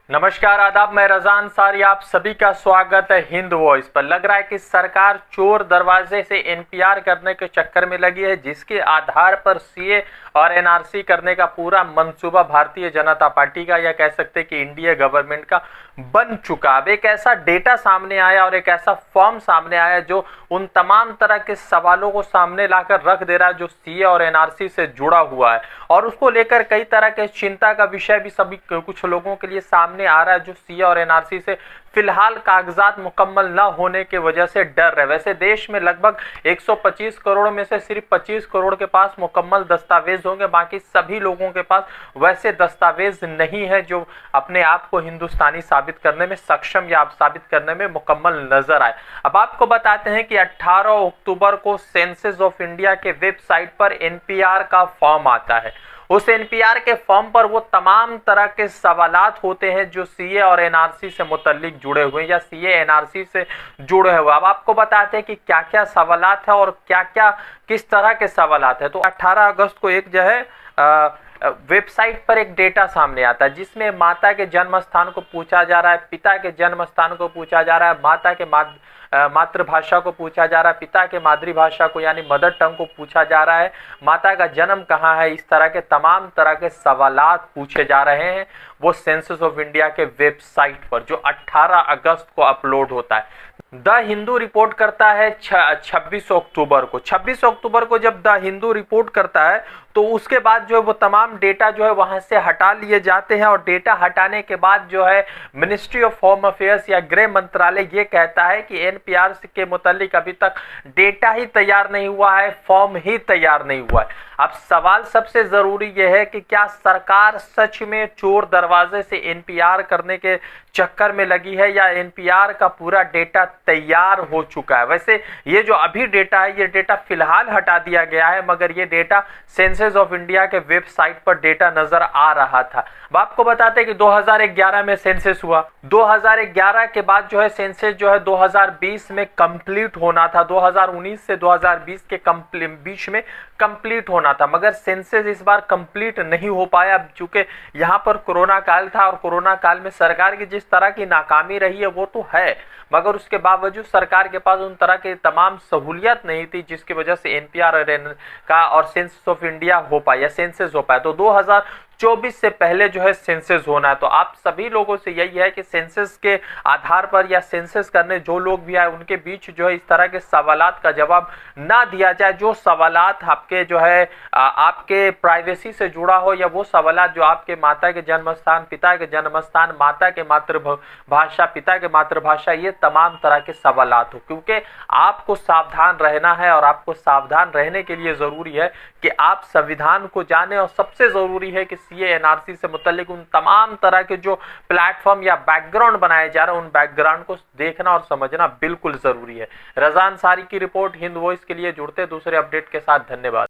नमस्कार आदाब, मैं रजान सारी आप सभी का स्वागत है हिंद वॉइस पर। लग रहा है कि सरकार चोर दरवाजे से एनपीआर करने के चक्कर में लगी है, जिसके आधार पर सीए और एनआरसी करने का पूरा मंसूबा भारतीय जनता पार्टी का, या कह सकते कि इंडिया गवर्नमेंट का बन चुका। अब एक ऐसा डेटा सामने आया और एक ऐसा फॉर्म सामने आया जो उन तमाम तरह के सवालों को सामने लाकर रख दे रहा है जो सीए और एनआरसी से जुड़ा हुआ है, और उसको लेकर कई तरह के चिंता का विषय भी सभी कुछ लोगों के लिए सामने आ रहा है, जो सीए और एनआरसी से फिलहाल कागजात मुकम्मल न होने की वजह से डर है। वैसे देश में लगभग 125 करोड़ में से सिर्फ 25 करोड़ के पास मुकम्मल दस्तावेज होंगे, बाकी सभी लोगों के पास वैसे दस्तावेज नहीं है जो अपने आप को हिंदुस्तानी साबित करने में सक्षम या साबित करने में मुकम्मल नजर आए। अब आपको बताते हैं कि 18 अक्टूबर को सेंसस ऑफ इंडिया के वेबसाइट पर एनपीआर का फॉर्म आता है। उस एनपीआर के फॉर्म पर वो तमाम तरह के सवालात होते हैं जो सीए और एनआरसी से मुतल्लिक जुड़े हुए हैं या सीए एनआरसी से जुड़े हुए। अब आपको बताते हैं कि क्या क्या सवालात है और क्या क्या किस तरह के सवालात है। तो 18 अगस्त को एक जो है वेबसाइट पर एक डेटा सामने आता है, जिसमें माता के जन्म स्थान को पूछा जा रहा है, पिता के जन्म स्थान को पूछा जा रहा है, माता के मातृभाषा को पूछा जा रहा है, पिता के मातृभाषा को यानी मदर टंग को पूछा जा रहा है, माता का जन्म कहाँ है। इस तरह के तमाम तरह के सवालात पूछे जा रहे हैं वो सेंसस ऑफ इंडिया के वेबसाइट पर, जो 18 अगस्त को अपलोड होता है। द हिंदू रिपोर्ट करता है 26 अक्टूबर को। 26 अक्टूबर को जब द हिंदू रिपोर्ट करता है तो उसके बाद जो है वो तमाम डेटा जो है वहां से हटा लिए जाते हैं, और डेटा हटाने के बाद जो है मिनिस्ट्री ऑफ होम अफेयर्स या गृह मंत्रालय ये कहता है कि एनपीआर के मुतालिक अभी तक डेटा ही तैयार नहीं हुआ है, फॉर्म ही तैयार नहीं हुआ है। अब सवाल सबसे जरूरी यह है कि क्या सरकार सच में चोर दरवाजे से एनपीआर करने के चक्कर में लगी है, या एनपीआर का पूरा डेटा तैयार हो चुका है। वैसे ये जो अभी डेटा है ये डेटा फिलहाल हटा दिया गया है, मगर ये डेटा सेंसस ऑफ इंडिया के वेबसाइट पर डेटा नजर आ रहा था। अब आपको बताते हैं कि 2011 में सेंसस हुआ, 2011 के बाद जो है सेंसस जो है 2020 में कंप्लीट होना था, 2019 से 2020 के बीच में कंप्लीट होना था, मगर सेंसस इस बार कंप्लीट नहीं हो पाया, चूंकि यहाँ पर कोरोना काल था, और कोरोना काल में सरकार की जिस तरह की नाकामी रही है वो तो है, मगर उसके बावजूद सरकार के पास उन तरह के तमाम सहूलियत नहीं थी जिसकी वजह से एनपीआर का और सेंसस ऑफ इंडिया हो पाया या सेंसस हो पाया। तो 2024 से पहले जो है सेंसस होना है। तो आप सभी लोगों से यही है कि सेंसस के आधार पर या सेंसस करने जो लोग भी आए उनके बीच जो है इस तरह के सवालात का जवाब ना दिया जाए, जो सवालात आपके जो है आपके प्राइवेसी से जुड़ा हो, या वो सवालात जो आपके माता के जन्म स्थान, पिता के जन्म स्थान, माता के मातृभाषा, पिता के मातृभाषा, ये तमाम तरह के सवालात हो। क्योंकि आपको सावधान रहना है, और आपको सावधान रहने के लिए जरूरी है कि आप संविधान को जाने, और सबसे जरूरी है कि सीए एनआरसी से मुतल्लिक उन तमाम तरह के जो प्लेटफॉर्म या बैकग्राउंड बनाए जा रहे हैं उन बैकग्राउंड को देखना और समझना बिल्कुल जरूरी है। रजान सारी की रिपोर्ट, हिंद वॉइस के लिए जुड़ते दूसरे अपडेट के साथ। धन्यवाद।